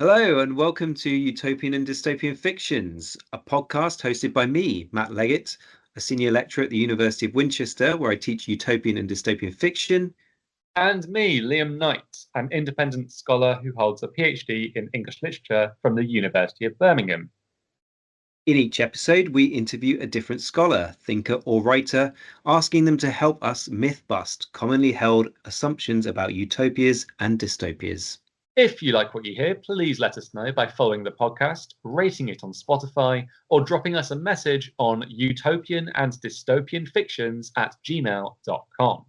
Hello, and welcome to Utopian and Dystopian Fictions, a podcast hosted by me, Matt Leggett, a senior lecturer at the University of Winchester, where I teach utopian and dystopian fiction. And me, Liam Knight, an independent scholar who holds a PhD in English literature from the University of Birmingham. In each episode, we interview a different scholar, thinker, or writer, asking them to help us myth bust commonly held assumptions about utopias and dystopias. If you like what you hear, please let us know by following the podcast, rating it on Spotify, or dropping us a message on utopian and dystopian fictions at gmail.com.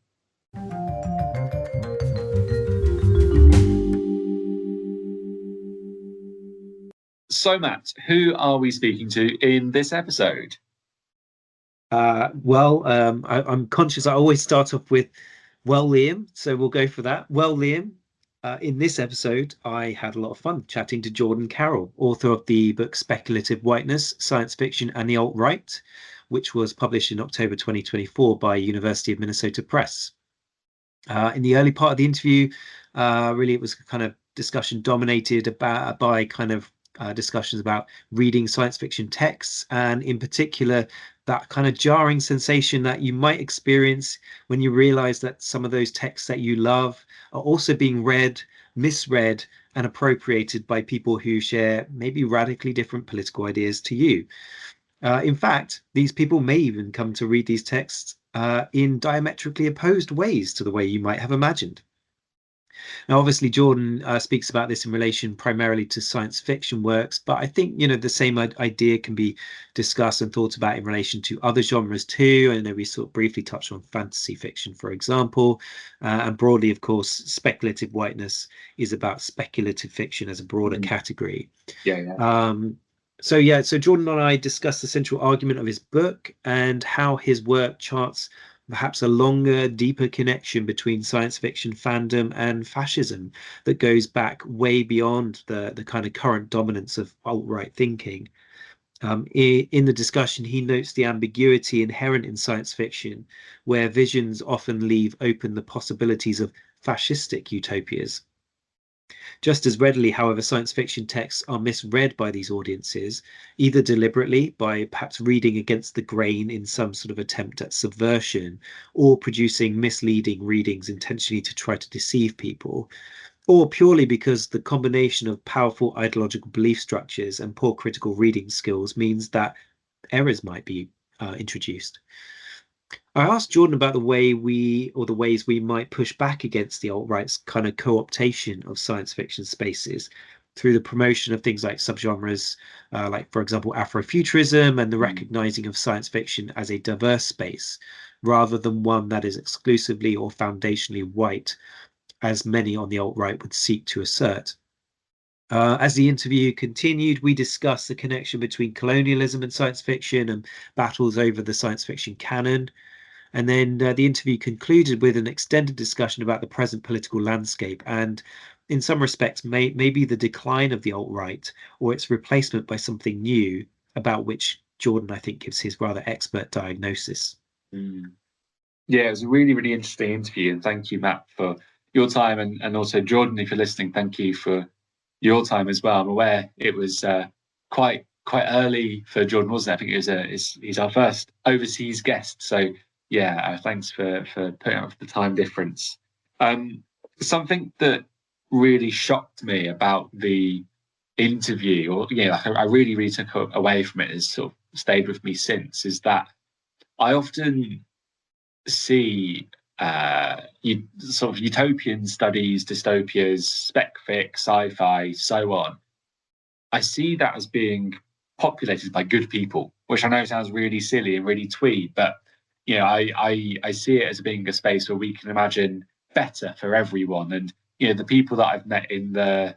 So, Matt, who are we speaking to in this episode? I'm conscious I always start off with, well, Liam, so we'll go for that. Well, Liam, in this episode, I had a lot of fun chatting to Jordan Carroll, author of the book Speculative Whiteness, Science Fiction and the Alt-Right, which was published in October 2024 by University of Minnesota Press. In the early part of the interview, really it was kind of discussion dominated by discussions about reading science fiction texts, and in particular that kind of jarring sensation that you might experience when you realize that some of those texts that you love are also being read, misread, and appropriated by people who share maybe radically different political ideas to you. In fact, these people may even come to read these texts in diametrically opposed ways to the way you might have imagined. Now, obviously, Jordan speaks about this in relation primarily to science fiction works, but I think, the same idea can be discussed and thought about in relation to other genres too. I know we sort of briefly touched on fantasy fiction, for example, and broadly, of course, speculative whiteness is about speculative fiction as a broader category. So Jordan and I discussed the central argument of his book and how his work charts perhaps a longer, deeper connection between science fiction fandom and fascism that goes back way beyond the kind of current dominance of alt-right thinking. In the discussion, he notes the ambiguity inherent in science fiction, where visions often leave open the possibilities of fascistic utopias. Just as readily, however, science fiction texts are misread by these audiences, either deliberately by perhaps reading against the grain in some sort of attempt at subversion, or producing misleading readings intentionally to try to deceive people, or purely because the combination of powerful ideological belief structures and poor critical reading skills means that errors might be introduced. I asked Jordan about the ways we might push back against the alt-right's kind of co-optation of science fiction spaces through the promotion of things like subgenres, like, for example, Afrofuturism, and the recognizing of science fiction as a diverse space, rather than one that is exclusively or foundationally white, as many on the alt-right would seek to assert. As the interview continued, we discussed the connection between colonialism and science fiction and battles over the science fiction canon. And then the interview concluded with an extended discussion about the present political landscape and, in some respects, maybe the decline of the alt-right or its replacement by something new, about which Jordan, I think, gives his rather expert diagnosis. Yeah, it was a really, really interesting interview. And thank you, Matt, for your time. And also, Jordan, if you're listening, thank you for your time as well. I'm aware it was quite early for Jordan, wasn't it? I think he's our first overseas guest. So yeah, thanks for putting up with the time difference. Something that really shocked me about the interview, or I really, really took away from it, has sort of stayed with me since, is that I often see sort of utopian studies, dystopias, spec fic, sci-fi, so on. I see that as being populated by good people, which I know sounds really silly and really twee, but I see it as being a space where we can imagine better for everyone. And the people that I've met in the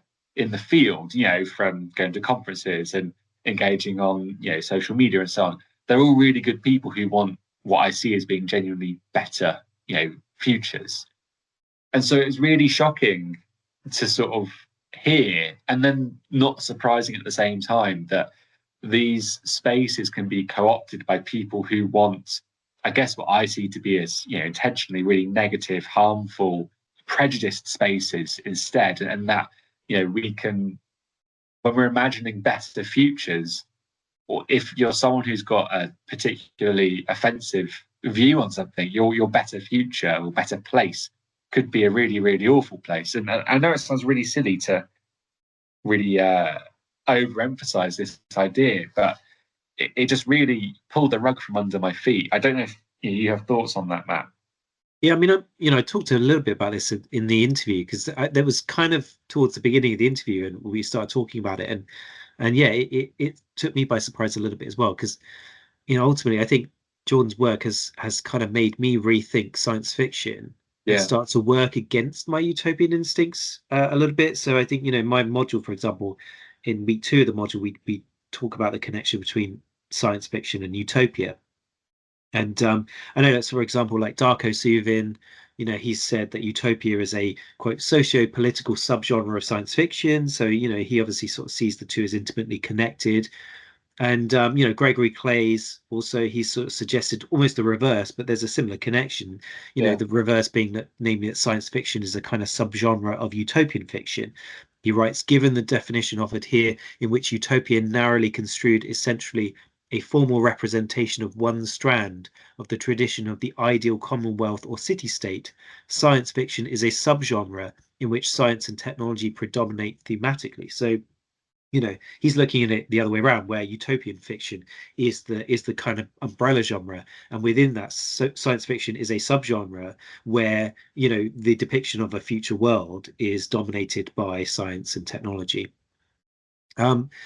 field, from going to conferences and engaging on social media and so on, they're all really good people who want what I see as being genuinely better, futures. And so it's really shocking to sort of hear, and then not surprising at the same time, that these spaces can be co-opted by people who want, I guess, what I see to be as intentionally really negative, harmful, prejudiced spaces instead, and that we can when we're imagining better futures, or if you're someone who's got a particularly offensive view on something, your better future or better place could be a really, really awful place. And I know it sounds really silly to really overemphasize this idea, but it just really pulled the rug from under my feet. I don't know if you have thoughts on that, Matt. Yeah, I mean, I talked a little bit about this in the interview because there was kind of towards the beginning of the interview, and we started talking about it, and yeah, it took me by surprise a little bit as well because ultimately, I think Jordan's work has kind of made me rethink science fiction and Yeah, start to work against my utopian instincts a little bit. So I think, my module, for example, in week two of the module, we talk about the connection between science fiction and utopia. And I know that's, for example, like Darko Suvin, he's said that utopia is a quote socio-political subgenre of science fiction. So, he obviously sort of sees the two as intimately connected. And Gregory Clay's also he's sort of suggested almost the reverse, but there's a similar connection. yeah, The reverse being that, namely, that science fiction is a kind of subgenre of utopian fiction. He writes, given the definition offered here, in which utopia narrowly construed essentially a formal representation of one strand of the tradition of the ideal commonwealth or city-state, science fiction is a subgenre in which science and technology predominate thematically. So he's looking at it the other way around, where utopian fiction is the kind of umbrella genre, and within that, science fiction is a subgenre where the depiction of a future world is dominated by science and technology.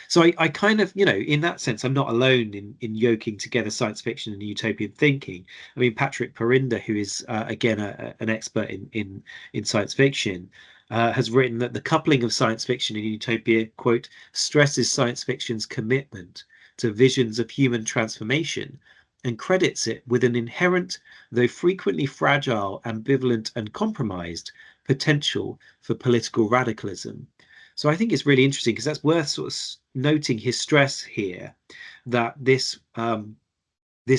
So I kind of, in that sense, I'm not alone in yoking together science fiction and utopian thinking. I mean, Patrick Perinda, who is again an expert in science fiction, has written that the coupling of science fiction and utopia, quote, stresses science fiction's commitment to visions of human transformation and credits it with an inherent, though frequently fragile, ambivalent, and compromised potential for political radicalism. So I think it's really interesting because that's worth sort of noting his stress here that this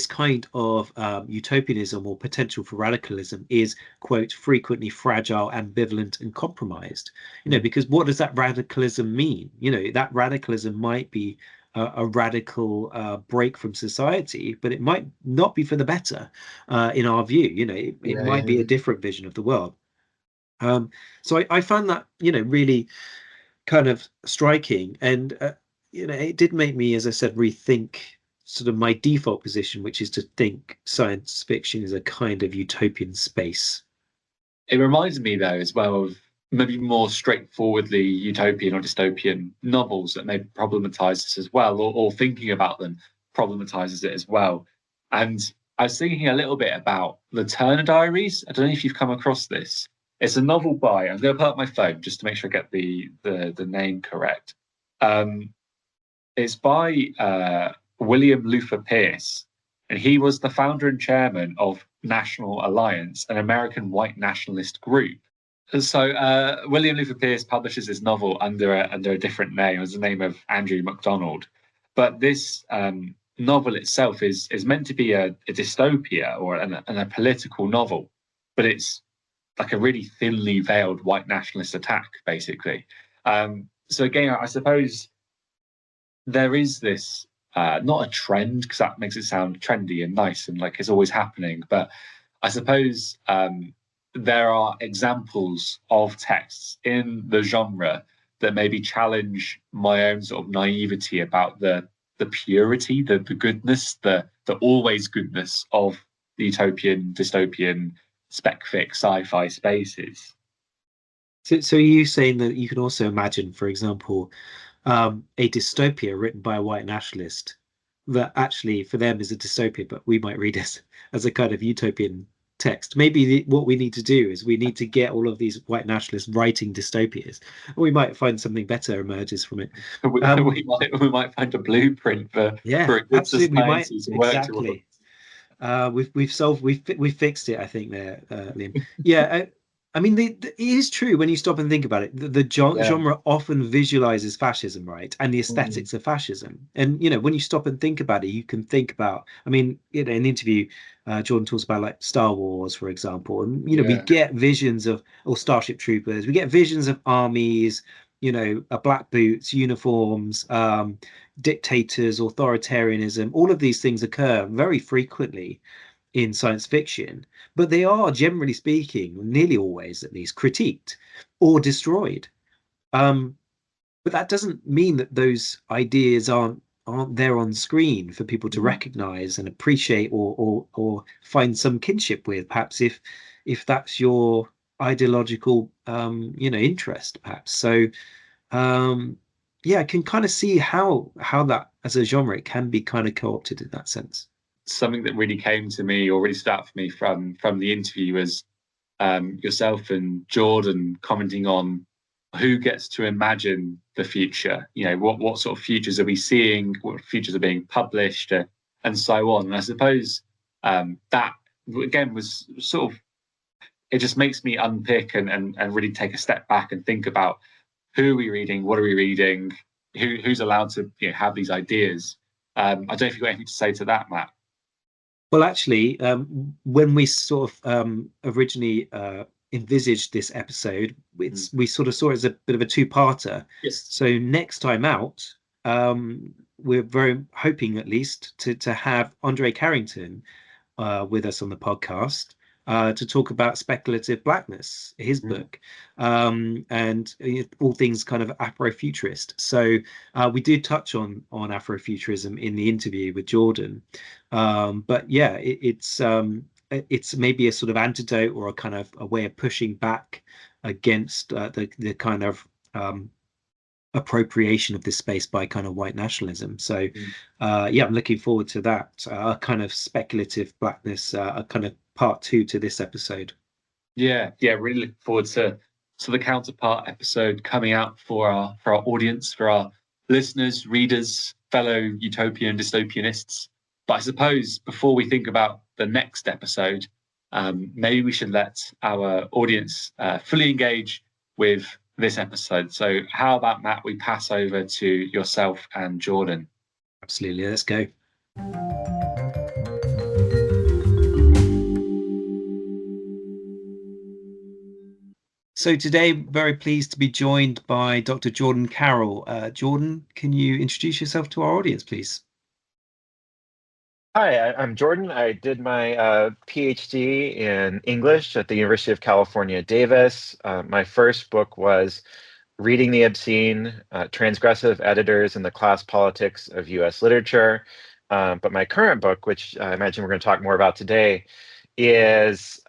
kind of utopianism or potential for radicalism is, quote, frequently fragile, ambivalent, and compromised. mm, Because what does that radicalism mean? That radicalism might be a radical break from society, but it might not be for the better, in our view. It yeah, might yeah, be a different vision of the world. So I found that, really kind of striking. And, it did make me, as I said, rethink sort of my default position, which is to think science fiction is a kind of utopian space. It reminds me, though, as well of maybe more straightforwardly utopian or dystopian novels that maybe problematize this as well, or thinking about them problematizes it as well. And I was thinking a little bit about the Turner Diaries. I don't know if you've come across this. It's a novel by, I'm going to pull up my phone just to make sure I get the name correct. Um, it's by William Luther Pierce, and he was the founder and chairman of National Alliance, an American white nationalist group. So William Luther Pierce publishes this novel under a different name, as the name of Andrew MacDonald. But this novel itself is meant to be a dystopia or a political novel, but it's like a really thinly veiled white nationalist attack, basically. So again, I suppose there is this not a trend because that makes it sound trendy and nice and like it's always happening, but I suppose there are examples of texts in the genre that maybe challenge my own sort of naivety about the purity, the goodness, the always goodness of the utopian, dystopian, spec fic, sci-fi spaces. So are you saying that you can also imagine, for example, a dystopia written by a white nationalist that actually for them is a dystopia, but we might read as a kind of utopian text. Maybe what we need to do is we need to get all of these white nationalists writing dystopias. We might find something better emerges from it. Um, we might find a blueprint yeah, for a good absolutely. We might society to work towards. exactly. We've fixed it, I think there, Liam. Yeah, I mean, it is true when you stop and think about it. The Yeah. genre often visualizes fascism, right, and the Mm, aesthetics of fascism. And when you stop and think about it, you can think about. I mean, in an interview, Jordan talks about like Star Wars, for example, and we yeah. get visions of or Starship Troopers. We get visions of armies. black boots, uniforms, dictators, authoritarianism, all of these things occur very frequently in science fiction, but they are, generally speaking, nearly always at least, critiqued or destroyed. Um, but that doesn't mean that those ideas aren't there on screen for people to recognize and appreciate, or find some kinship with, perhaps if that's your ideological interest, perhaps. So yeah, I can kind of see how that as a genre it can be kind of co-opted in that sense. Something that really came to me or really stood out for me from the interview was yourself and Jordan commenting on who gets to imagine the future. What sort of futures are we seeing? What futures are being published, and so on. And I suppose that again was sort of, it just makes me unpick and really take a step back and think about who are we reading, what are we reading, who's allowed to have these ideas. I don't know if you've got anything to say to that, Matt. Well, actually, when we sort of originally envisaged this episode, we sort of saw it as a bit of a two-parter. Yes. So next time out, we're very hoping at least to have Andre Carrington with us on the podcast to talk about Speculative Blackness, his book, and all things kind of Afrofuturist. So we did touch on Afrofuturism in the interview with Jordan, but yeah, it's maybe a sort of antidote or a kind of a way of pushing back against the kind of appropriation of this space by kind of white nationalism. So yeah, I'm looking forward to that kind of Speculative Blackness, a kind of part 2 to this episode. Yeah, really looking forward to the counterpart episode coming out for our audience, for our listeners, readers, fellow utopian dystopianists. But I suppose before we think about the next episode, maybe we should let our audience fully engage with this episode. So how about, Matt, we pass over to yourself and Jordan? Absolutely, let's go. So today, very pleased to be joined by Dr. Jordan Carroll. Jordan, can you introduce yourself to our audience, please? Hi, I'm Jordan. I did my PhD in English at the University of California, Davis. My first book was Reading the Obscene, Transgressive Editors and the Class Politics of U.S. Literature. But my current book, which I imagine we're going to talk more about today, is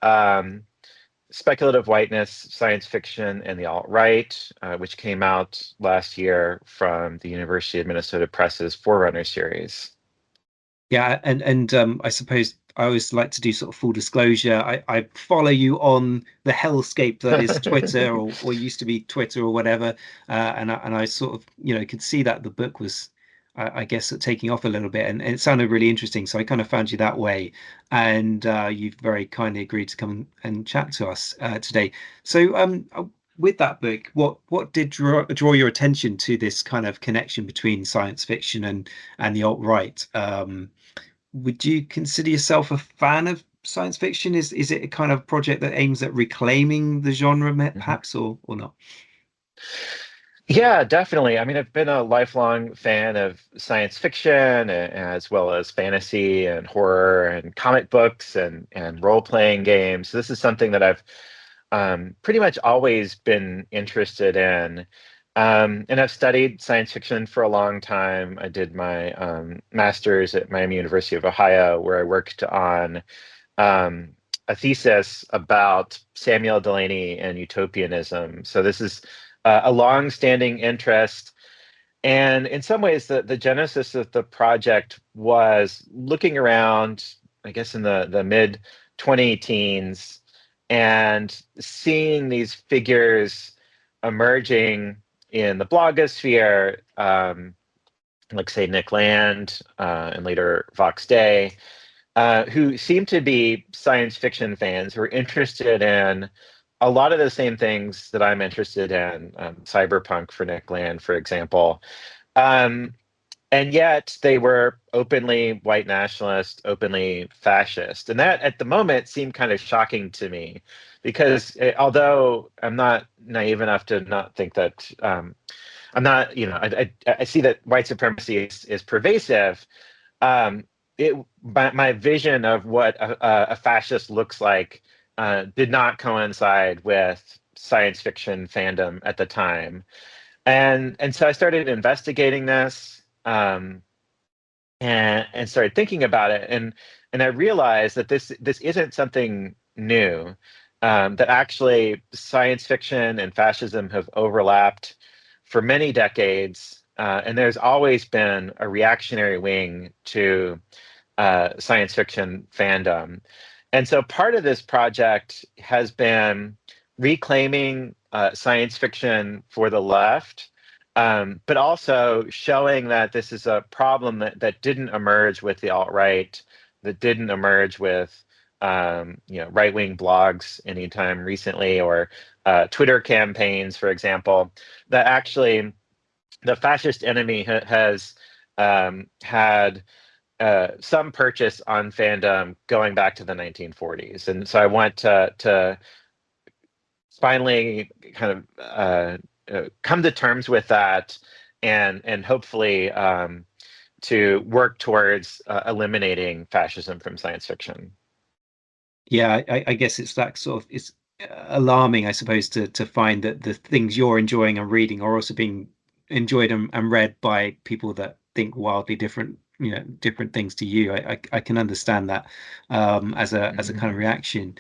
Speculative Whiteness, Science Fiction and the Alt-Right, which came out last year from the University of Minnesota Press's Forerunner series. Yeah, and I suppose I always like to do sort of full disclosure. I follow you on the hellscape that is Twitter, or used to be Twitter or whatever, and I sort of could see that the book was, I guess, taking off a little bit, and it sounded really interesting. So I kind of found you that way, and you've very kindly agreed to come and chat to us today. So with that book, what did draw your attention to this kind of connection between science fiction and the alt-right? Would you consider yourself a fan of science fiction? Is it a kind of project that aims at reclaiming the genre, perhaps, or not? Yeah, definitely. I mean, I've been a lifelong fan of science fiction as well as fantasy and horror and comic books and role-playing games. So this is something that I've pretty much always been interested in. And I've studied science fiction for a long time. I did my master's at Miami University of Ohio, where I worked on a thesis about Samuel Delany and utopianism. So this is a long-standing interest. And in some ways, the genesis of the project was looking around, I guess, in the mid 20-teens and seeing these figures emerging in the blogosphere, like, say, Nick Land and later Vox Day, who seemed to be science fiction fans who were interested in a lot of the same things that I'm interested in, cyberpunk for Nick Land, for example. And yet they were openly white nationalist, openly fascist. And that at the moment seemed kind of shocking to me because although I'm not naive enough to not think that I'm not, I see that white supremacy is pervasive. Um, my vision of what a fascist looks like did not coincide with science fiction fandom at the time, and so I started investigating this. And started thinking about it, and I realized that this isn't something new. That actually science fiction and fascism have overlapped for many decades, and there's always been a reactionary wing to science fiction fandom. And so part of this project has been reclaiming science fiction for the left, but also showing that this is a problem that didn't emerge with the alt-right, that didn't emerge with right-wing blogs anytime recently, or Twitter campaigns, for example, that actually the fascist enemy has had some purchase on fandom going back to the 1940s. And so I want to finally kind of come to terms with that, and hopefully to work towards eliminating fascism from science fiction. Yeah, I guess it's that sort of, it's alarming, I suppose, to find that the things you're enjoying and reading are also being enjoyed and read by people that think wildly different, different things to you. I can understand that as a kind of reaction.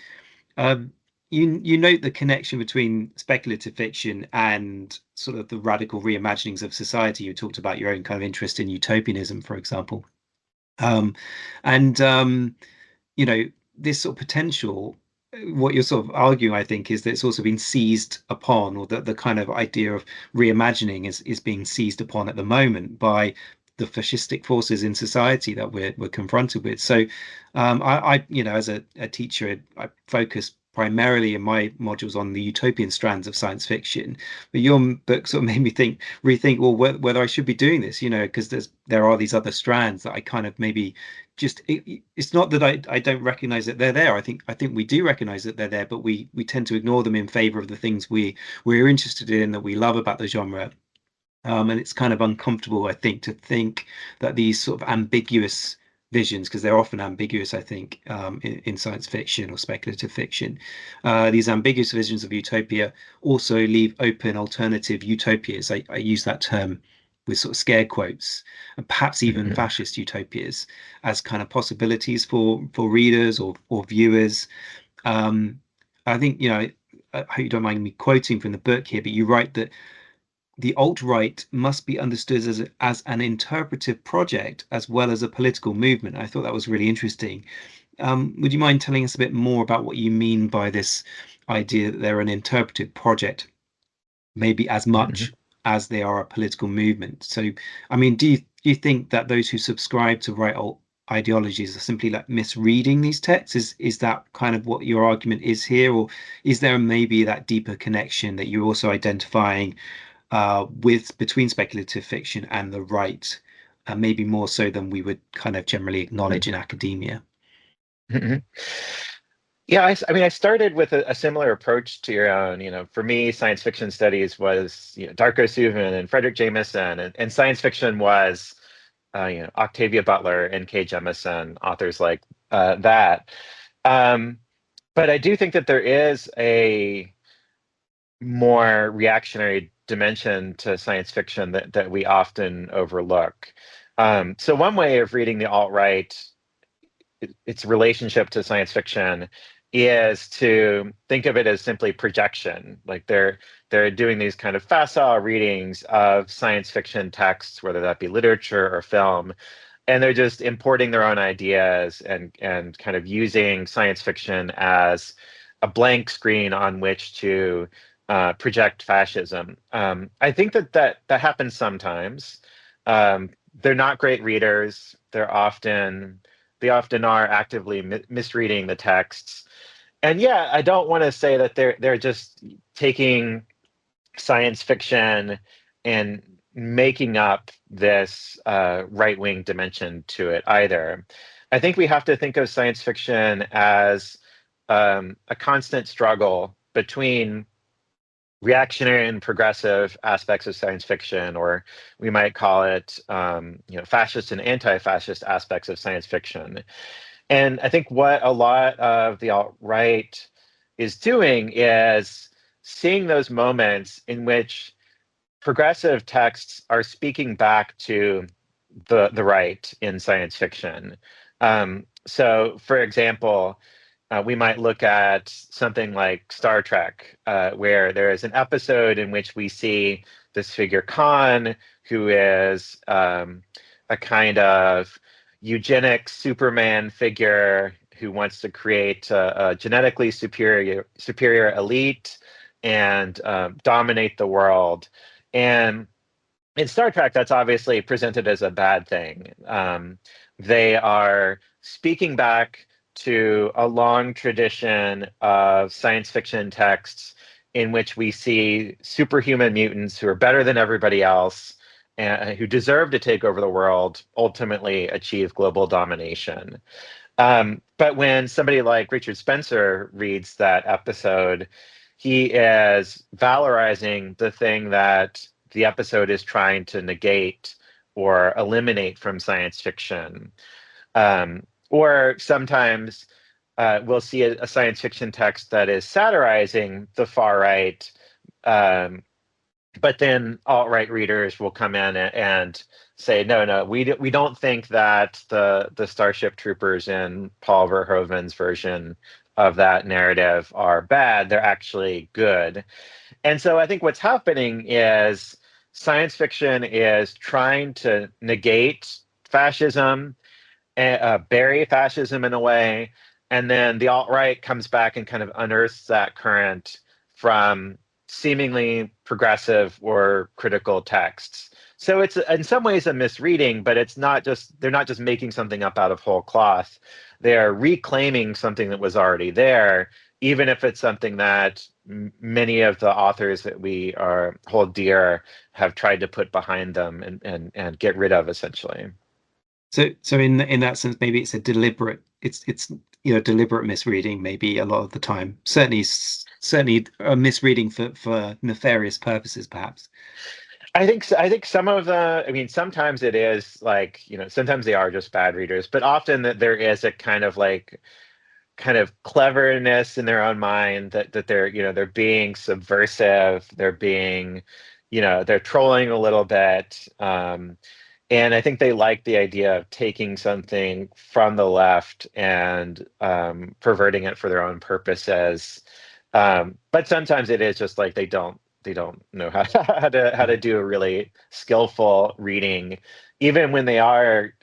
Um, you note the connection between speculative fiction and sort of the radical reimaginings of society. You talked about your own kind of interest in utopianism, for example. Um, and you know, this sort of potential, what you're sort of arguing, I think, is that it's also been seized upon, or that the kind of idea of reimagining is being seized upon at the moment by the fascistic forces in society that we're confronted with. So, as a teacher, I focus primarily in my modules on the utopian strands of science fiction. But your book sort of made me rethink, well, whether I should be doing this, because there are these other strands that I kind of maybe just it's not that I don't recognize that they're there. I think we do recognize that they're there, but we tend to ignore them in favor of the things we're interested in, that we love about the genre. And it's kind of uncomfortable, I think, to think that these sort of ambiguous visions, because they're often ambiguous, I think, in science fiction or speculative fiction, these ambiguous visions of utopia also leave open alternative utopias. I use that term with sort of scare quotes, and perhaps even Mhm. fascist utopias as kind of possibilities for readers or viewers. Um, I think, I hope you don't mind me quoting from the book here, but you write that the alt-right must be understood as an interpretive project as well as a political movement. I thought that was really interesting. Would you mind telling us a bit more about what you mean by this idea that they're an interpretive project, maybe as Mhm. much as they are a political movement? So, I mean, do you think that those who subscribe to right alt ideologies are simply like misreading these texts? Is that kind of what your argument is here, or is there maybe that deeper connection that you're also identifying with between speculative fiction and the right, maybe more so than we would kind of generally acknowledge in academia? Mhm. Yeah, I mean, I started with a similar approach to your own. For me, science fiction studies was, Darko Suvin and Frederick Jameson, and science fiction was, Octavia Butler and K. Jemisin, authors like that. Um, but I do think that there is a more reactionary dimension to science fiction that we often overlook. So one way of reading the alt-right, its relationship to science fiction, is to think of it as simply projection. Like they're doing these kind of facile readings of science fiction texts, whether that be literature or film, and they're just importing their own ideas and kind of using science fiction as a blank screen on which to project fascism. I think that happens sometimes. They're not great readers. They often are actively misreading the texts. And yeah, I don't want to say that they're just taking science fiction and making up this right-wing dimension to it either. I think we have to think of science fiction as a constant struggle between reactionary and progressive aspects of science fiction, or we might call it, fascist and anti-fascist aspects of science fiction. And I think what a lot of the alt-right is doing is seeing those moments in which progressive texts are speaking back to the right in science fiction. So, for example, we might look at something like Star Trek, where there is an episode in which we see this figure Khan, who is a kind of eugenic Superman figure who wants to create a genetically superior elite and dominate the world. And in Star Trek, that's obviously presented as a bad thing. They are speaking back to a long tradition of science fiction texts in which we see superhuman mutants who are better than everybody else and who deserve to take over the world, ultimately achieve global domination. But when somebody like Richard Spencer reads that episode, he is valorizing the thing that the episode is trying to negate or eliminate from science fiction. Or sometimes we'll see a science fiction text that is satirizing the far right, but then alt-right readers will come in and say, no, we don't think that the Starship Troopers in Paul Verhoeven's version of that narrative are bad. They're actually good. And so I think what's happening is science fiction is trying to negate fascism, bury fascism in a way, and then the alt-right comes back and kind of unearths that current from seemingly progressive or critical texts. So it's in some ways a misreading, but they're not just making something up out of whole cloth. They're reclaiming something that was already there, even if it's something that many of the authors that we hold dear have tried to put behind them and get rid of, essentially. So in that sense, maybe it's a deliberate, it's deliberate misreading, maybe a lot of the time. Certainly a misreading for nefarious purposes, perhaps. I think so. I think some of the, I mean, sometimes it is like, sometimes they are just bad readers, but often that there is a kind of cleverness in their own mind that they're being subversive, they're being, they're trolling a little bit. And I think they like the idea of taking something from the left and perverting it for their own purposes. But sometimes it is just like they don't know how to do a really skillful reading, even when they are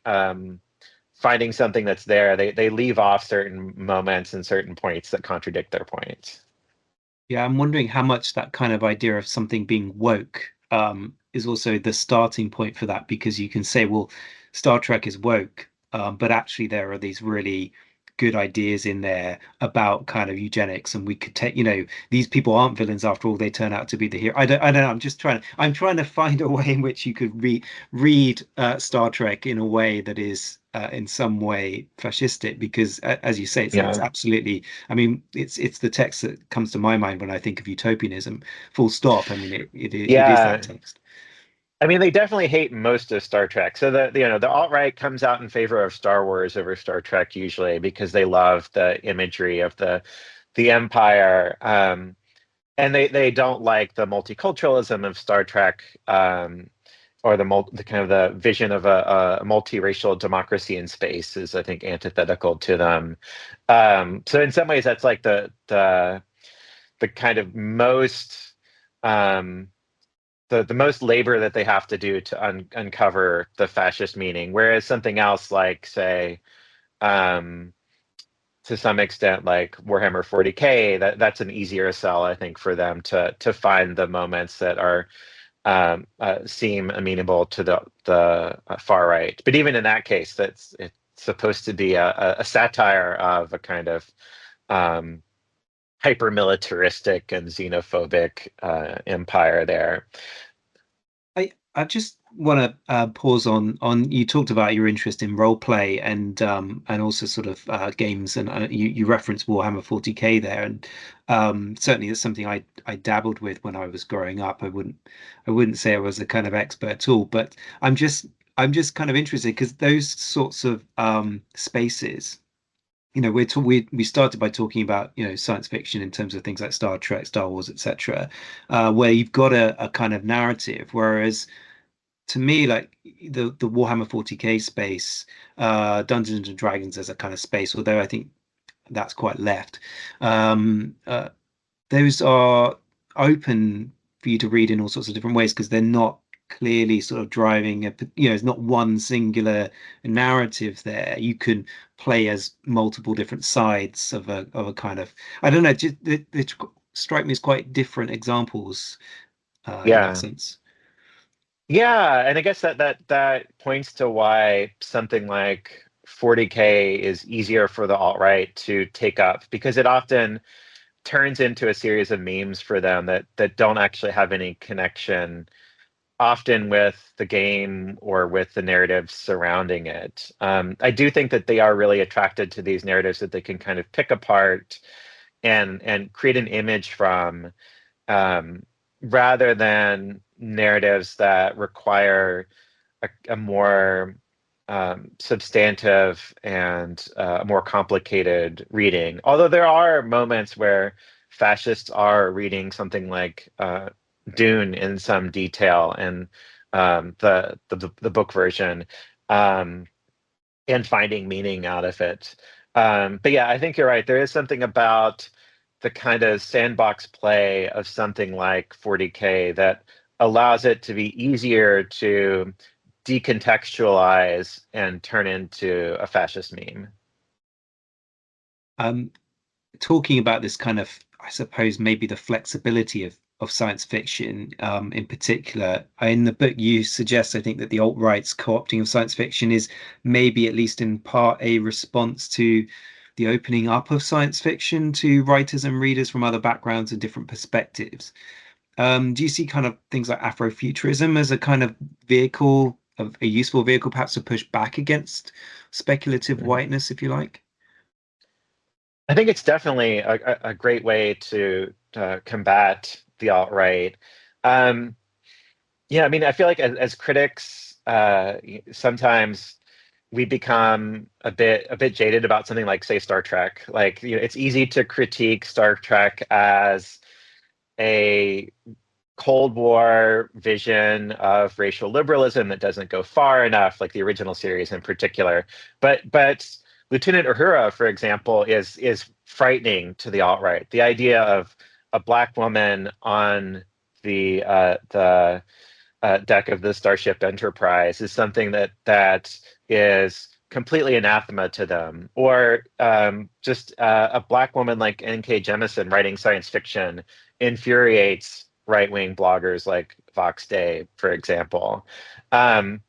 finding something that's there. They leave off certain moments and certain points that contradict their points. Yeah, I'm wondering how much that kind of idea of something being woke is also the starting point for that, because you can say, well, Star Trek is woke, but actually there are these really good ideas in there about kind of eugenics, and we could take, these people aren't villains after all; they turn out to be the hero. I don't know. I'm trying to find a way in which you could read Star Trek in a way that is in some way fascistic, because as you say, it's Yeah. absolutely. I mean, it's the text that comes to my mind when I think of utopianism. Full stop. I mean, it is that Yeah. text. I mean, they definitely hate most of Star Trek. So the alt-right comes out in favor of Star Wars over Star Trek usually because they love the imagery of the Empire. And they don't like the multiculturalism of Star Trek, or the kind of the vision of a multiracial democracy in space is, I think, antithetical to them. So in some ways, that's like the kind of most the most labor that they have to do to uncover the fascist meaning, whereas something else like, say, um, to some extent, like Warhammer 40K, that's an easier sell, I think, for them to find the moments that are seem amenable to the far right. But even in that case, it's supposed to be a satire of a kind of hyper militaristic and xenophobic empire there. I just want to pause on you talked about your interest in role play and also sort of games, and you referenced Warhammer 40K there, and certainly that's something I dabbled with when I was growing up. I wouldn't say I was a kind of expert at all, but I'm just kind of interested because those sorts of spaces, we started by talking about science fiction in terms of things like Star Trek, Star Wars, etc., where you've got a kind of narrative, whereas to me, like the Warhammer 40K space, Dungeons and Dragons as a kind of space, although I think that's quite left. Um, uh, those are open for you to read in all sorts of different ways because they're not clearly sort of driving it's not one singular narrative there. You can play as multiple different sides of a kind of, I don't know, just they strike me as quite different examples in that Yeah. sense. Yeah, and I guess that points to why something like 40K is easier for the alt-right to take up, because it often turns into a series of memes for them that don't actually have any connection, often with the game or with the narratives surrounding it. I do think that they are really attracted to these narratives that they can kind of pick apart and create an image from, um, rather than narratives that require a more substantive and more complicated reading. Although there are moments where fascists are reading something like Dune in some detail, and the book version, um, and finding meaning out of it. But yeah, I think you're right. There is something about the kind of sandbox play of something like 40K that allows it to be easier to decontextualize and turn into a fascist meme. Um, Talking about this kind of, I suppose, maybe the flexibility of science fiction, in particular, in the book you suggest, I think, that the alt-right's co-opting of science fiction is maybe at least in part a response to the opening up of science fiction to writers and readers from other backgrounds and different perspectives. Do you see kind of things like Afrofuturism as a kind of vehicle, of a useful vehicle, perhaps to push back against speculative Mhm. whiteness, if you like? I think it's definitely a great way to combat the alt-right. Um, yeah, I mean, I feel like as critics, sometimes we become a bit jaded about something like, say, Star Trek. Like, it's easy to critique Star Trek as a Cold War vision of racial liberalism that doesn't go far enough, like the original series in particular. But Lieutenant Uhura, for example, is frightening to the alt-right. The idea of a black woman on the deck of the Starship Enterprise is something that is completely anathema to them. Or just a black woman like N.K. Jemisin writing science fiction infuriates right-wing bloggers like Vox Day, for example. Um,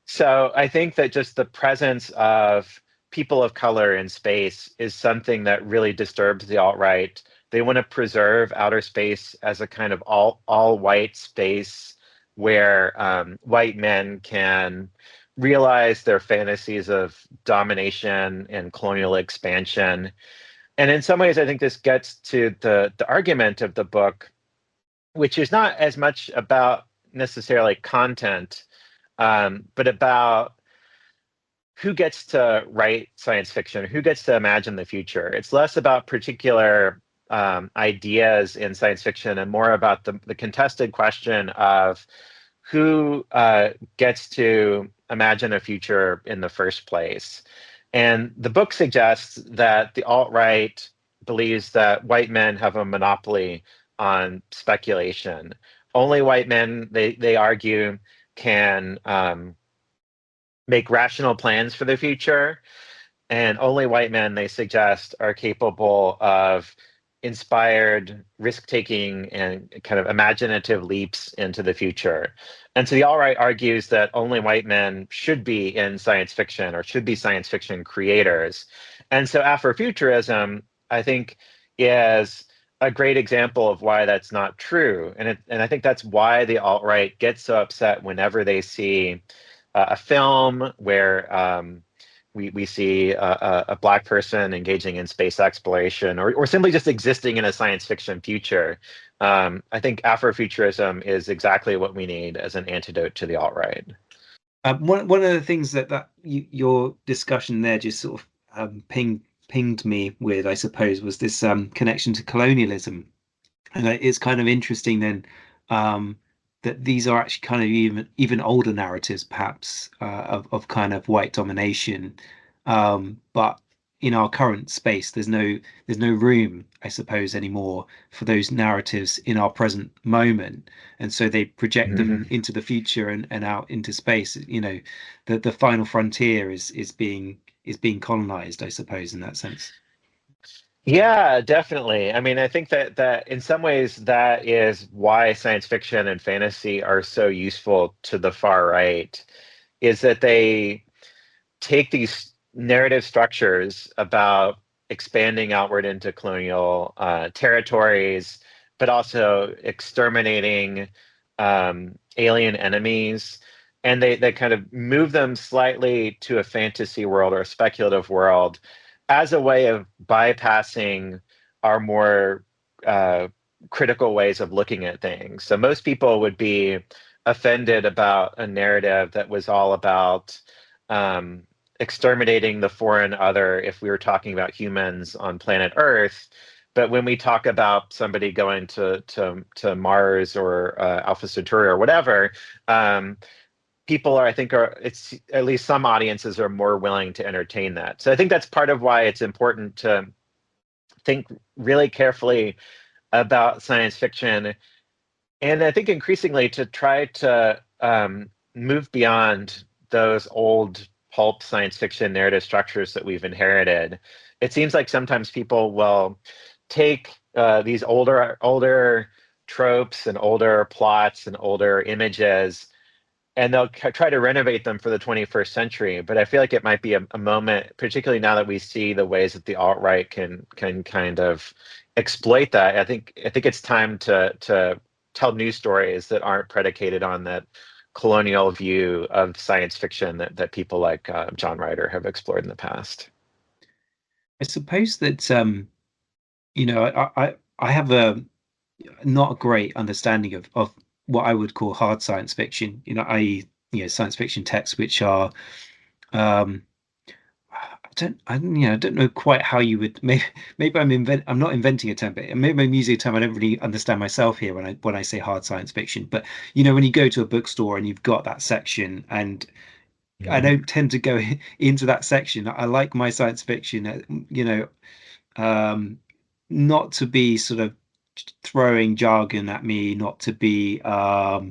so I think that just the presence of people of color in space is something that really disturbs the alt-right. They want to preserve outer space as a kind of all white space where white men can realize their fantasies of domination and colonial expansion. And in some ways, I think this gets to the argument of the book, which is not as much about necessarily content, but about who gets to write science fiction, who gets to imagine the future. It's less about particular ideas in science fiction and more about the contested question of who gets to imagine a future in the first place. And the book suggests that the alt-right believes that white men have a monopoly on speculation. Only white men, they argue, can make rational plans for the future, and only white men, they suggest, are capable of inspired risk-taking and kind of imaginative leaps into the future. And so the alt-right argues that only white men should be in science fiction or should be science fiction creators. And so Afrofuturism, I think, is a great example of why that's not true. And I think that's why the alt-right gets so upset whenever they see a film where we see a Black person engaging in space exploration, or simply just existing in a science fiction future. I think Afrofuturism is exactly what we need as an antidote to the alt-right. One of the things your discussion there just sort of pinged me with, I suppose, was this connection to colonialism. And it's kind of interesting then, that these are actually kind of even older narratives, perhaps, of kind of white domination. But in our current space, there's no room, I suppose, anymore for those narratives in our present moment. And so they project them into the future and out into space. The final frontier is being colonized, I suppose, in that sense. Yeah, definitely. I mean, I think that in some ways that is why science fiction and fantasy are so useful to the far right, is that they take these narrative structures about expanding outward into colonial territories, but also exterminating alien enemies, and they kind of move them slightly to a fantasy world or a speculative world as a way of bypassing our more critical ways of looking at things. So most people would be offended about a narrative that was all about exterminating the foreign other if we were talking about humans on planet Earth. But when we talk about somebody going to Mars or Alpha Centauri or whatever, people are, I think, it's at least some audiences are more willing to entertain that. So I think that's part of why it's important to think really carefully about science fiction, and I think increasingly to try to move beyond those old pulp science fiction narrative structures that we've inherited. It seems like sometimes people will take these older tropes and older plots and older images, and they'll try to renovate them for the 21st century. But I feel like it might be a moment, particularly now that we see the ways that the alt-right can kind of exploit that. I think it's time to tell new stories that aren't predicated on that colonial view of science fiction that people like John Ryder have explored in the past. I suppose that I have a not a great understanding of what I would call hard science fiction, i.e., science fiction texts which are um I don't know quite how you would maybe I'm not inventing a term, but maybe I'm using a term I don't really understand myself here when I say hard science fiction. But when you go to a bookstore and you've got that section, and I Mhm. don't tend to go into that section. I like my science fiction, um, not to be sort of throwing jargon at me, not to be, uh,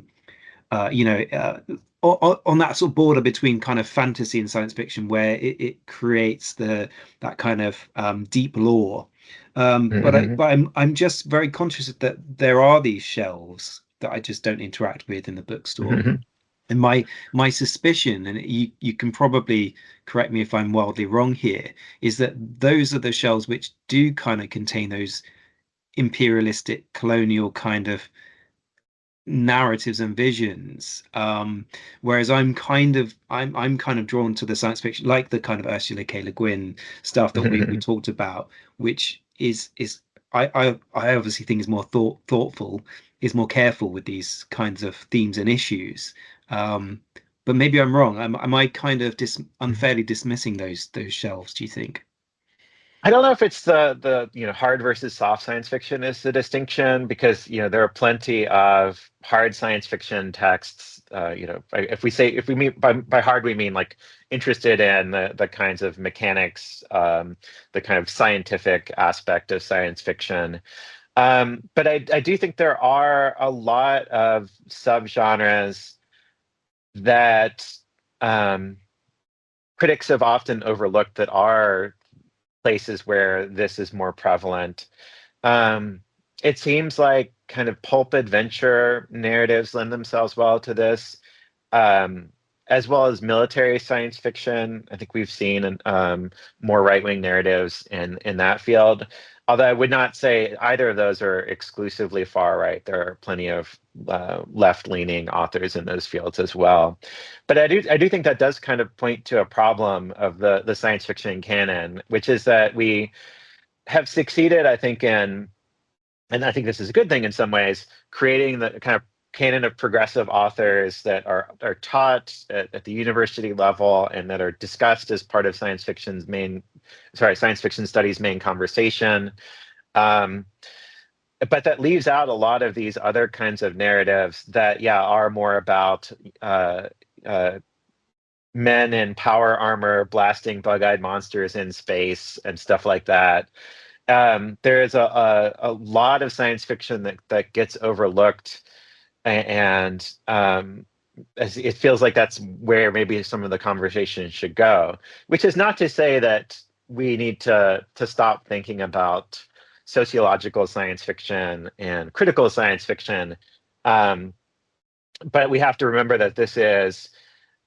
you know, uh, on that sort of border between kind of fantasy and science fiction, where it creates that kind of deep lore. But Mhm. I'm just very conscious that there are these shelves that I just don't interact with in the bookstore. Mhm. And my suspicion, and you can probably correct me if I'm wildly wrong here, is that those are the shells which do kind of contain those imperialistic, colonial kind of narratives and visions. Whereas I'm kind of drawn to the science fiction, like the kind of Ursula K. Le Guin stuff that we Mhm. talked about, which is I obviously think is more thoughtful, is more careful with these kinds of themes and issues. Um, but maybe I'm wrong. Am I kind of unfairly dismissing those shelves, do you think? I don't know if it's the hard versus soft science fiction is the distinction, because there are plenty of hard science fiction texts. If we mean by hard, we mean like interested in the kinds of mechanics, the kind of scientific aspect of science fiction. But I do think there are a lot of subgenres that um, critics have often overlooked that are places where this is more prevalent. Um, it seems like kind of pulp adventure narratives lend themselves well to this. Um, as well as military science fiction. I think we've seen more right-wing narratives in that field. Although I would not say either of those are exclusively far right. There are plenty of left-leaning authors in those fields as well. But I do think that does kind of point to a problem of the science fiction canon, which is that we have succeeded, I think, and I think this is a good thing in some ways, creating the kind of canon of progressive authors that are taught at the university level and that are discussed as part of science fiction studies main conversation. But that leaves out a lot of these other kinds of narratives that, are more about men in power armor blasting bug-eyed monsters in space and stuff like that. There is a lot of science fiction that gets overlooked, and it feels like that's where maybe some of the conversation should go. Which is not to say that we need to stop thinking about sociological science fiction and critical science fiction, but we have to remember that this is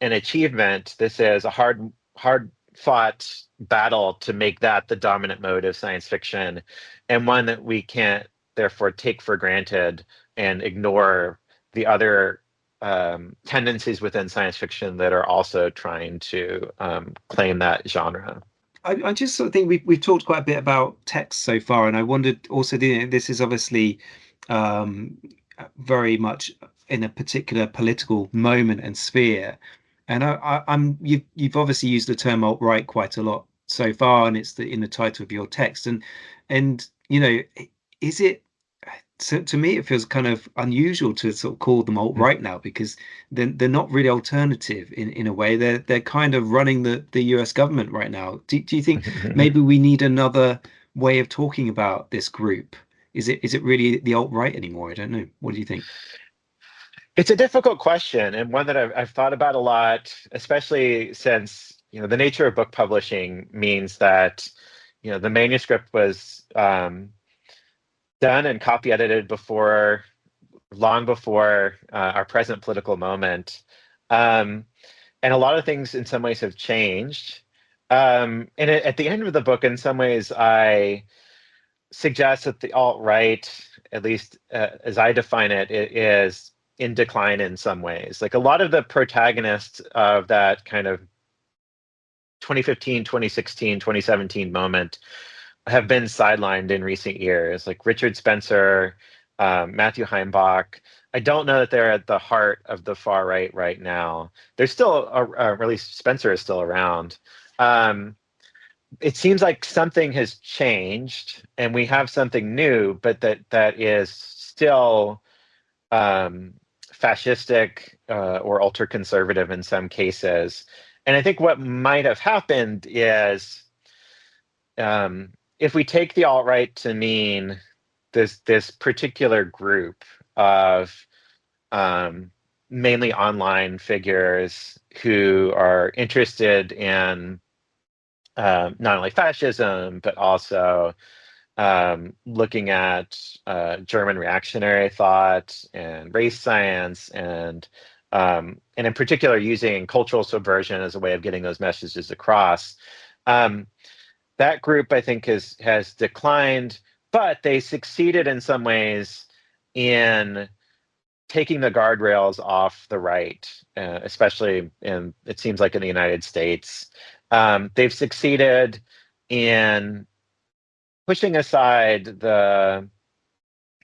an achievement. This is a hard fought battle to make that the dominant mode of science fiction, and one that we can't therefore take for granted and ignore the other tendencies within science fiction that are also trying to claim that genre. I just sort of think we've talked quite a bit about text so far, and I wondered also, this is obviously very much in a particular political moment and sphere. And you've obviously used the term alt-right quite a lot so far, and it's in the title of your text. And is it, to me, it feels kind of unusual to sort of call them alt-right now, because they're not really alternative in a way. They're kind of running the US government right now. Do you think maybe we need another way of talking about this group? Is it really the alt-right anymore? I don't know. What do you think? It's a difficult question, and one that I've thought about a lot, especially since the nature of book publishing means that the manuscript was done and copy edited long before our present political moment, and a lot of things in some ways have changed. And at the end of the book, in some ways, I suggest that the alt-right, at least as I define it, is in decline in some ways. Like a lot of the protagonists of that kind of 2015, 2016, 2017 moment have been sidelined in recent years, like Richard Spencer, Matthew Heimbach. I don't know that they're at the heart of the far right now. They're still, or at least Spencer is still around. It seems like something has changed and we have something new, but that is still fascistic or ultra-conservative in some cases. And I think what might have happened is if we take the alt-right to mean this particular group of mainly online figures who are interested in not only fascism, but also looking at German reactionary thought and race science, and in particular using cultural subversion as a way of getting those messages across. That group, I think, has declined, but they succeeded in some ways in taking the guardrails off the right, especially it seems like in the United States. They've succeeded in pushing aside the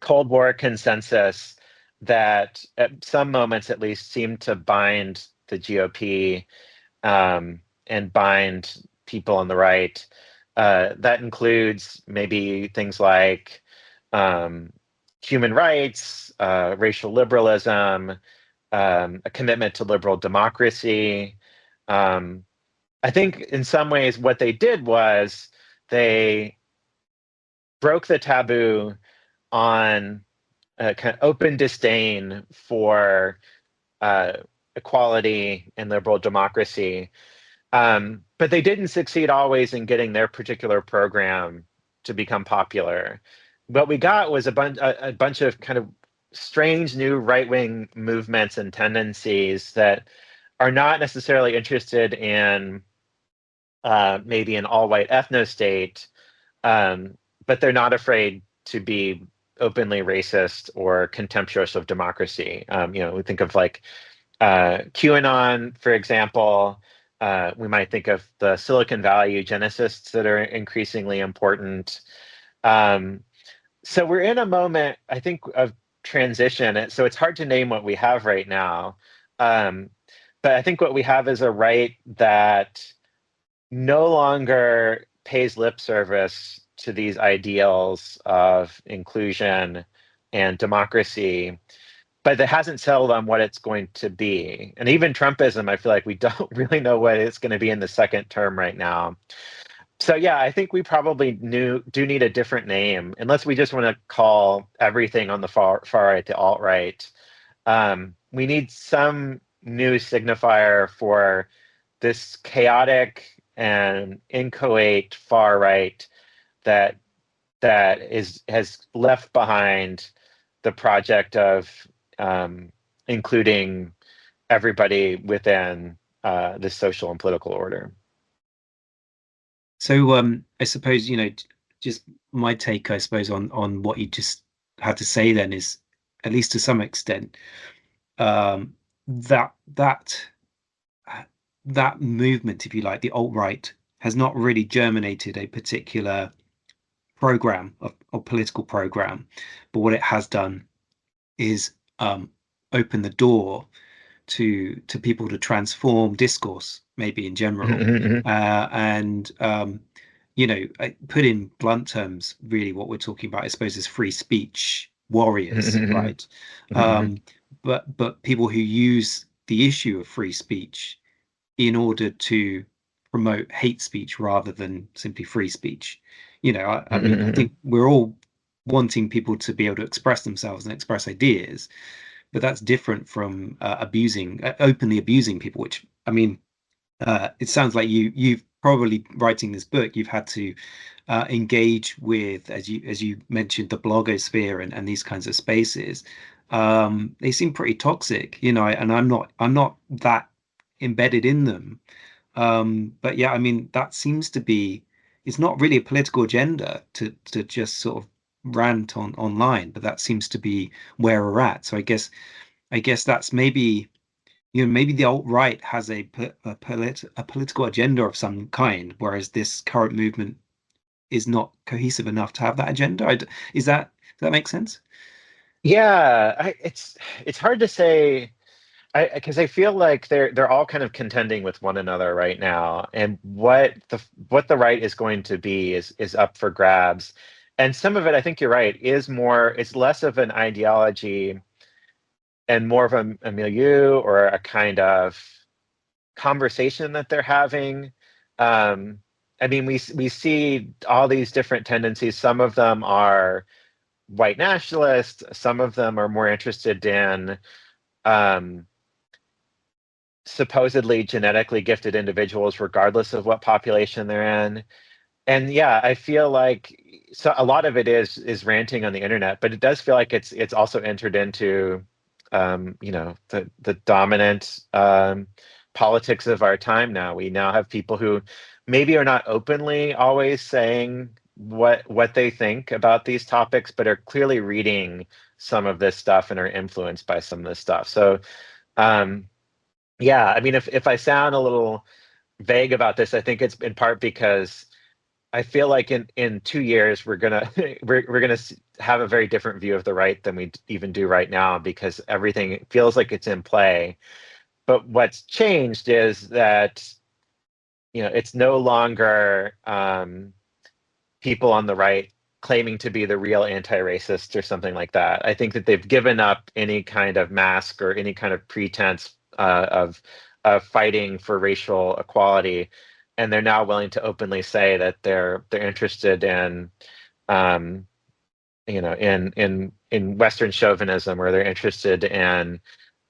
Cold War consensus that at some moments at least seemed to bind the GOP and bind people on the right. That includes maybe things like human rights, racial liberalism, a commitment to liberal democracy. I think in some ways what they did was they broke the taboo on kind of open disdain for equality and liberal democracy. But they didn't succeed always in getting their particular program to become popular. What we got was a bunch of kind of strange new right-wing movements and tendencies that are not necessarily interested in maybe an all-white ethno-state, but they're not afraid to be openly racist or contemptuous of democracy. We think of like QAnon, for example. We might think of the Silicon Valley eugenicists that are increasingly important. So we're in a moment, I think, of transition. So it's hard to name what we have right now. But I think what we have is a right that no longer pays lip service to these ideals of inclusion and democracy, but it hasn't settled on what it's going to be. And even Trumpism, I feel like we don't really know what it's going to be in the second term right now. So yeah, I think we probably do need a different name, unless we just want to call everything on the far right the alt-right. We need some new signifier for this chaotic and inchoate far right that has left behind the project of including everybody within the social and political order. So I suppose, just my take, I suppose, on what you just had to say then is, at least to some extent, that that movement, if you like, the alt-right, has not really germinated a particular program or political program, but what it has done is open the door to people to transform discourse, maybe in general, and put in blunt terms, really what we're talking about, I suppose, is free speech warriors, right? But people who use the issue of free speech in order to promote hate speech rather than simply free speech. I mean, I think we're all wanting people to be able to express themselves and express ideas, but that's different from openly abusing people, which, I mean, it sounds like you've probably, writing this book, you've had to engage with, as you mentioned, the blogosphere and these kinds of spaces. They seem pretty toxic, and I'm not that embedded in them. But yeah, I mean, that seems to be, it's not really a political agenda to just sort of rant online, but that seems to be where we're at. So I guess that's maybe, maybe the alt-right has a political agenda of some kind, whereas this current movement is not cohesive enough to have that agenda. Does that make sense? Yeah, it's hard to say, because I feel like they're all kind of contending with one another right now, and what the right is going to be is up for grabs. And some of it, I think you're right, it's less of an ideology and more of a milieu or a kind of conversation that they're having. I mean, we see all these different tendencies. Some of them are white nationalist. Some of them are more interested in um, supposedly genetically gifted individuals, regardless of what population they're in. And yeah, I feel like so a lot of it is ranting on the internet, but it does feel like it's also entered into the dominant politics of our time now. We now have people who maybe are not openly always saying what they think about these topics, but are clearly reading some of this stuff and are influenced by some of this stuff. So yeah, I mean, if I sound a little vague about this, I think it's in part because I feel like in 2 years we're gonna we're gonna have a very different view of the right than we even do right now, because everything feels like it's in play. But what's changed is that it's no longer people on the right claiming to be the real anti-racist or something like that. I think that they've given up any kind of mask or any kind of pretense of fighting for racial equality, and they're now willing to openly say that they're interested in in Western chauvinism, or they're interested in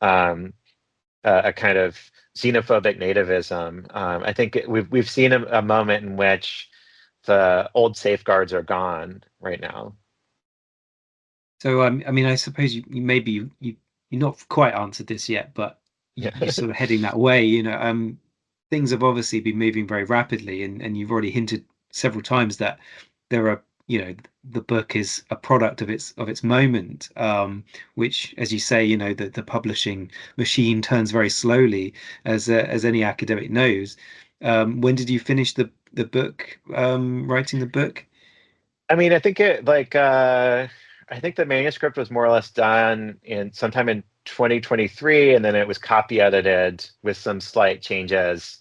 a kind of xenophobic nativism. I think we've seen a moment in which the old safeguards are gone right now. So I mean, I suppose you maybe you've not quite answered this yet, but you're sort of heading that way. Things have obviously been moving very rapidly, and you've already hinted several times that there are, the book is a product of its moment, which, as you say, the publishing machine turns very slowly, as any academic knows. When did you finish the book, writing the book? I mean, I think the manuscript was more or less done in sometime in 2023, and then it was copy edited with some slight changes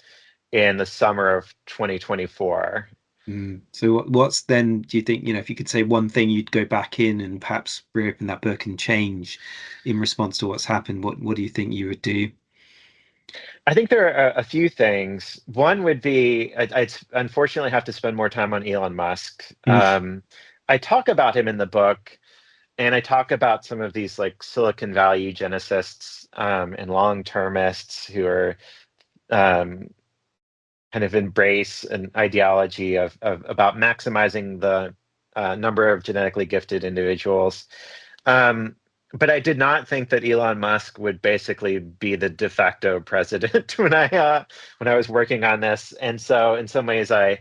in the summer of 2024. So what's then, do you think, if you could say one thing you'd go back in and perhaps reopen that book and change in response to what's happened, what do you think you would do? I think there are a few things. One would be I'd unfortunately have to spend more time on Elon Musk. I talk about him in the book, and I talk about some of these like Silicon Valley eugenicists and long-termists who are um, kind of embrace an ideology of about maximizing the number of genetically gifted individuals. Um, but I did not think that Elon Musk would basically be the de facto president when I was working on this. And so, in some ways, um,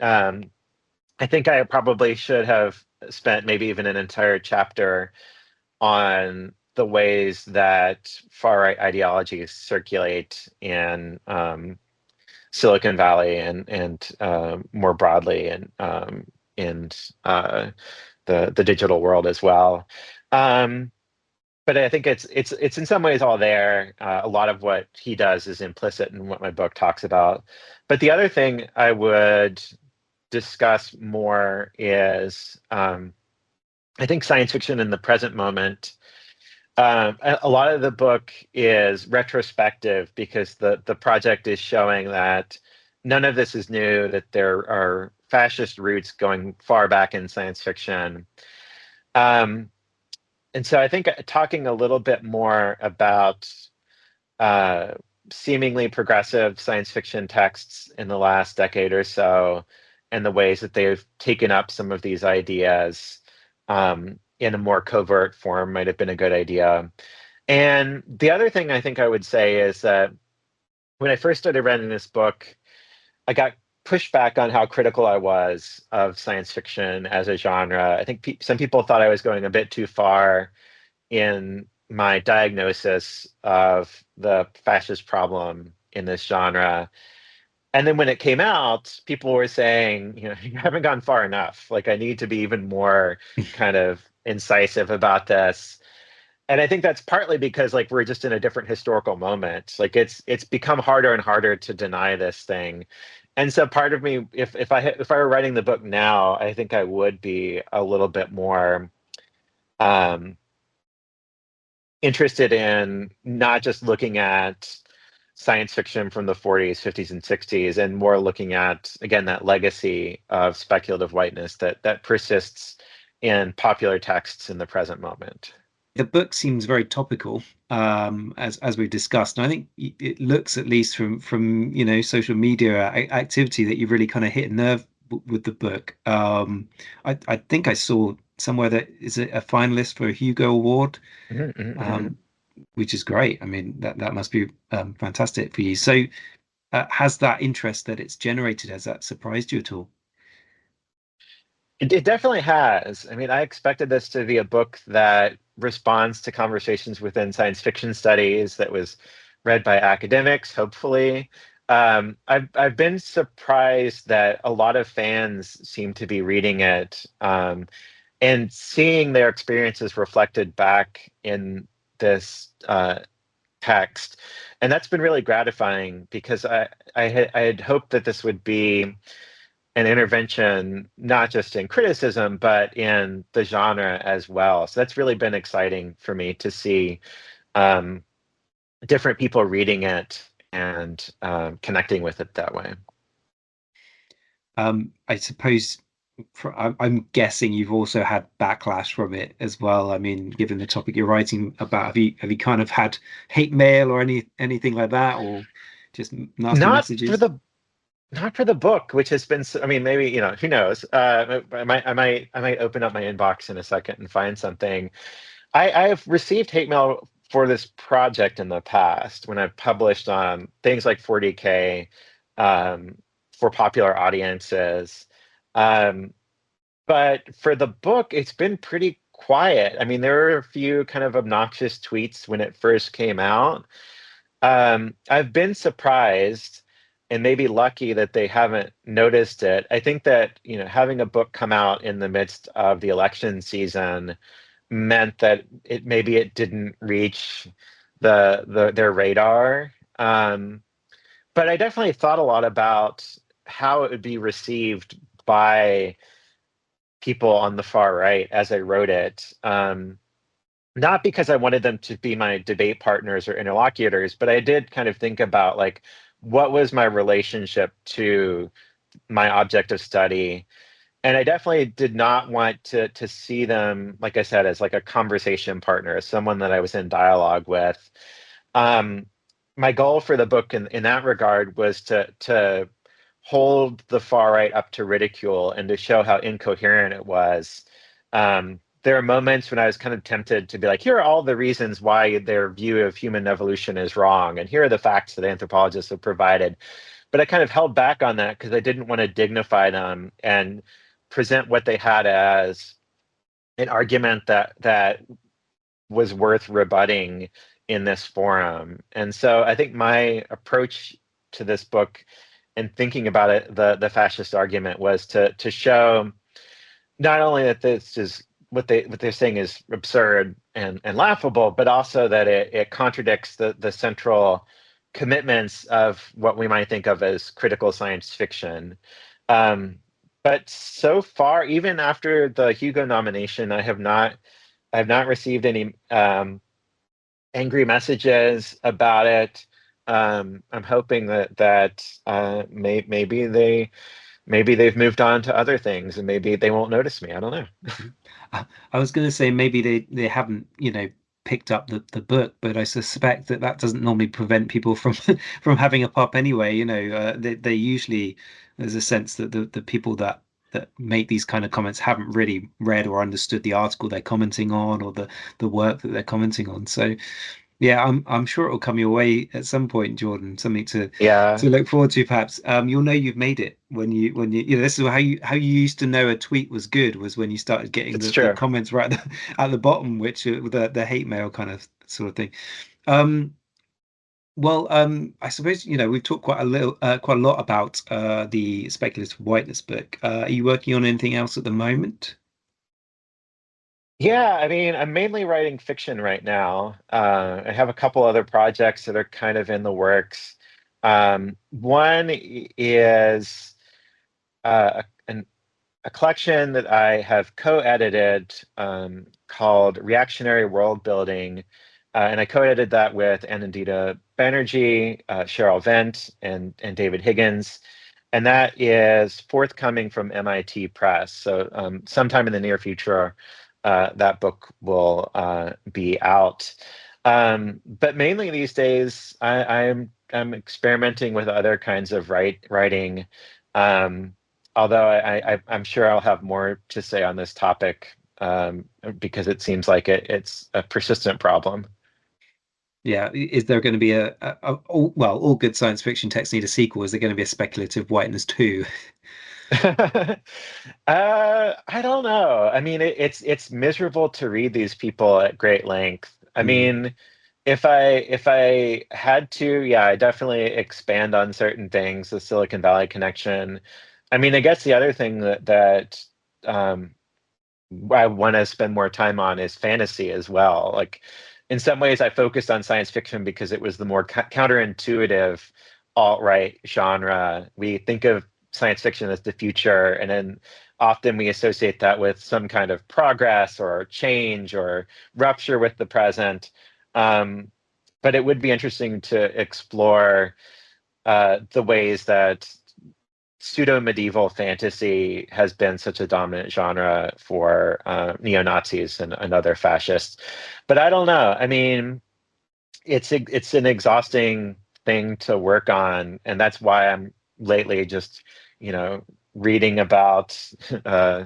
I think I probably should have spent maybe even an entire chapter on the ways that far right ideologies circulate in Silicon Valley and more broadly in the digital world as well. Um, but I think it's in some ways all there. A lot of what he does is implicit in what my book talks about. But the other thing I would discuss more is I think science fiction in the present moment. A lot of the book is retrospective because the project is showing that none of this is new, that there are fascist roots going far back in science fiction. Um, and so I think talking a little bit more about uh, seemingly progressive science fiction texts in the last decade or so, and the ways that they've taken up some of these ideas in a more covert form might have been a good idea. And the other thing I think I would say is that when I first started writing this book, I got pushed back on how critical I was of science fiction as a genre. I think some people thought I was going a bit too far in my diagnosis of the fascist problem in this genre. And then when it came out, people were saying, you haven't gone far enough. Like, I need to be even more kind of incisive about this. And I think that's partly because like we're just in a different historical moment. Like it's become harder and harder to deny this thing. And so part of me, if I were writing the book now, I think I would be a little bit more um, interested in not just looking at science fiction from the 40s, 50s, and 60s, and more looking at, again, that legacy of speculative whiteness that persists in popular texts in the present moment. The book seems very topical, as we've discussed, and I think it looks, at least from social media activity, that you've really kind of hit a nerve with the book. I think I saw somewhere that is it a finalist for a Hugo Award, which is great. I mean, that must be fantastic for you. So, has that interest that it's generated, has that surprised you at all? It definitely has. I mean, I expected this to be a book that responds to conversations within science fiction studies, that was read by academics, hopefully. I've been surprised that a lot of fans seem to be reading it and seeing their experiences reflected back in this text, and that's been really gratifying because I had hoped that this would be an intervention, not just in criticism, but in the genre as well. So that's really been exciting for me to see um, different people reading it and connecting with it that way. I suppose I'm guessing you've also had backlash from it as well. I mean, given the topic you're writing about, have you kind of had hate mail or anything like that, or just nasty Not for messages? the not for the book, which has been. I mean, maybe who knows? I might open up my inbox in a second and find something. I have received hate mail for this project in the past when I've published on things like 40K for popular audiences. But for the book, it's been pretty quiet. I mean, there were a few kind of obnoxious tweets when it first came out. I've been surprised and maybe lucky that they haven't noticed it. I think that, having a book come out in the midst of the election season meant that maybe it didn't reach their radar. But I definitely thought a lot about how it would be received by people on the far right as I wrote it. Not because I wanted them to be my debate partners or interlocutors, but I did kind of think about like what was my relationship to my object of study. And I definitely did not want to see them, like I said, as like a conversation partner, as someone that I was in dialogue with. Um, my goal for the book in that regard was to hold the far right up to ridicule and to show how incoherent it was. There are moments when I was kind of tempted to be like, here are all the reasons why their view of human evolution is wrong, and here are the facts that anthropologists have provided. But I kind of held back on that because I didn't want to dignify them and present what they had as an argument that was worth rebutting in this forum. And so I think my approach to this book and thinking about it, the fascist argument, was to show not only that this is what they're saying is absurd and laughable, but also that it contradicts the central commitments of what we might think of as critical science fiction. But so far, even after the Hugo nomination, I have not received any angry messages about it. I'm hoping that maybe they've moved on to other things and maybe they won't notice me. I don't know. I was going to say maybe they haven't, picked up the book, but I suspect that doesn't normally prevent people from from having a pop anyway. They usually, there's a sense that the people that make these kind of comments haven't really read or understood the article they're commenting on, or the work that they're commenting on. So yeah, I'm sure it'll come your way at some point, Jordan. Something Yeah, to look forward to, perhaps. You'll know you've made it when you this is how you used to know a tweet was good, was when you started getting it's the true. comments right at the bottom, which the hate mail kind of sort of thing. Um, I suppose we've talked quite a lot about the speculative whiteness book. Are you working on anything else at the moment? Yeah, I mean, I'm mainly writing fiction right now. I have a couple other projects that are kind of in the works. One is a collection that I have co-edited called Reactionary World Building. And I co-edited that with Anandita Banerjee, Cheryl Vent, and David Higgins. And that is forthcoming from MIT Press. So sometime in the near future, that book will be out. But mainly these days, I'm experimenting with other kinds of writing. Although I'm sure I'll have more to say on this topic because it seems like it's a persistent problem. Yeah, is there going to be all good science fiction texts need a sequel? Is there going to be a speculative whiteness too? I don't know. I mean, it's miserable to read these people at great length. I Mm. mean, if I had to, yeah, I definitely expand on certain things, the Silicon Valley connection. I mean, I guess the other thing that um, I want to spend more time on is fantasy as well. Like, in some ways, I focused on science fiction because it was the more counterintuitive alt-right genre. We think of science fiction as the future, and then often we associate that with some kind of progress or change or rupture with the present. Um, but it would be interesting to explore the ways that pseudo-medieval fantasy has been such a dominant genre for neo-Nazis and other fascists. But I don't know. I mean, it's an exhausting thing to work on, and that's why I'm lately just, reading about uh,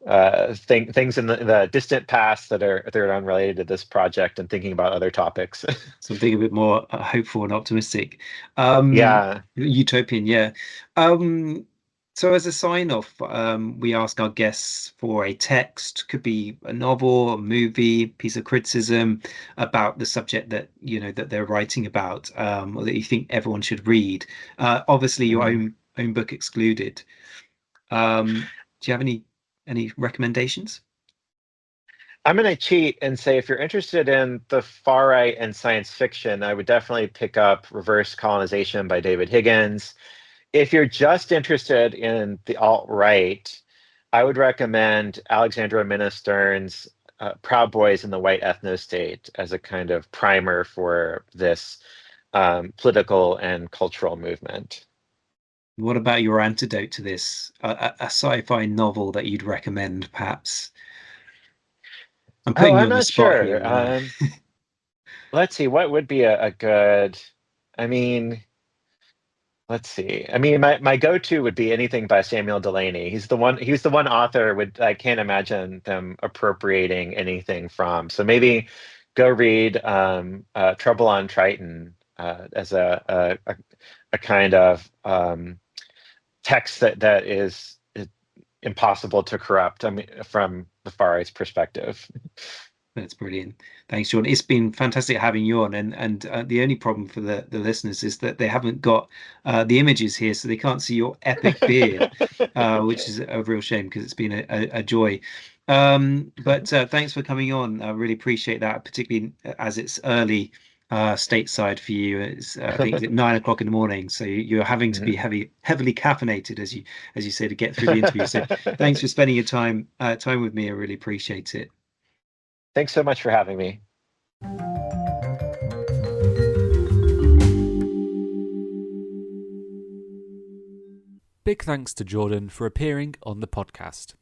things in the distant past that are unrelated to this project, and thinking about other topics. Something a bit more hopeful and optimistic. Yeah. Utopian, yeah. Um, so as a sign off, we ask our guests for a text, could be a novel, a movie, piece of criticism about the subject that that they're writing about, or that you think everyone should read. Obviously, your Mhm. own book excluded. Do you have any recommendations? I'm going to cheat and say if you're interested in the far right and science fiction, I would definitely pick up Reverse Colonization by David Higgins. If you're just interested in the alt-right, I would recommend Alexandra Minna-Stern's Proud Boys in the White Ethno-State as a kind of primer for this political and cultural movement. What about your antidote to this? A sci-fi novel that you'd recommend, perhaps? I'm Oh, putting you I'm on the not spot sure. here. Yeah. Let's see, what would be a good, I mean, let's see. I mean, my go-to would be anything by Samuel Delany. He's the one author would I can't imagine them appropriating anything from. So maybe go read Trouble on Triton as a kind of text that is impossible to corrupt. I mean, from the far right's perspective. That's brilliant. Thanks, Jordan. It's been fantastic having you on. And the only problem for the listeners is that they haven't got the images here, so they can't see your epic beard, which is a real shame because it's been a joy. But thanks for coming on. I really appreciate that, particularly as it's early stateside for you. It's I think it's at 9 o'clock in the morning, so you're having to be Mhm. heavily caffeinated as you say to get through the interview. So thanks for spending your time with me. I really appreciate it. Thanks so much for having me. Big thanks to Jordan for appearing on the podcast.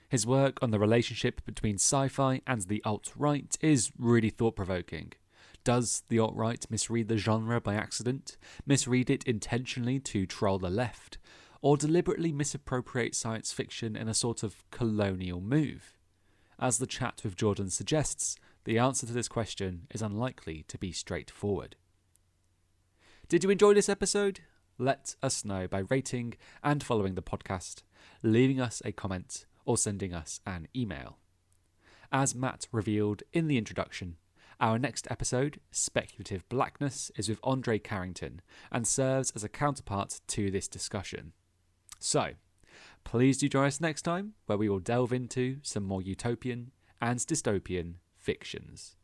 His work on the relationship between sci-fi and the alt-right is really thought-provoking. Does the alt-right misread the genre by accident, misread it intentionally to troll the left, or deliberately misappropriate science fiction in a sort of colonial move? As the chat with Jordan suggests, the answer to this question is unlikely to be straightforward. Did you enjoy this episode? Let us know by rating and following the podcast, leaving us a comment, or sending us an email. As Matt revealed in the introduction, our next episode, Speculative Blackness, is with Andre Carrington and serves as a counterpart to this discussion. So, please do join us next time, where we will delve into some more utopian and dystopian fictions.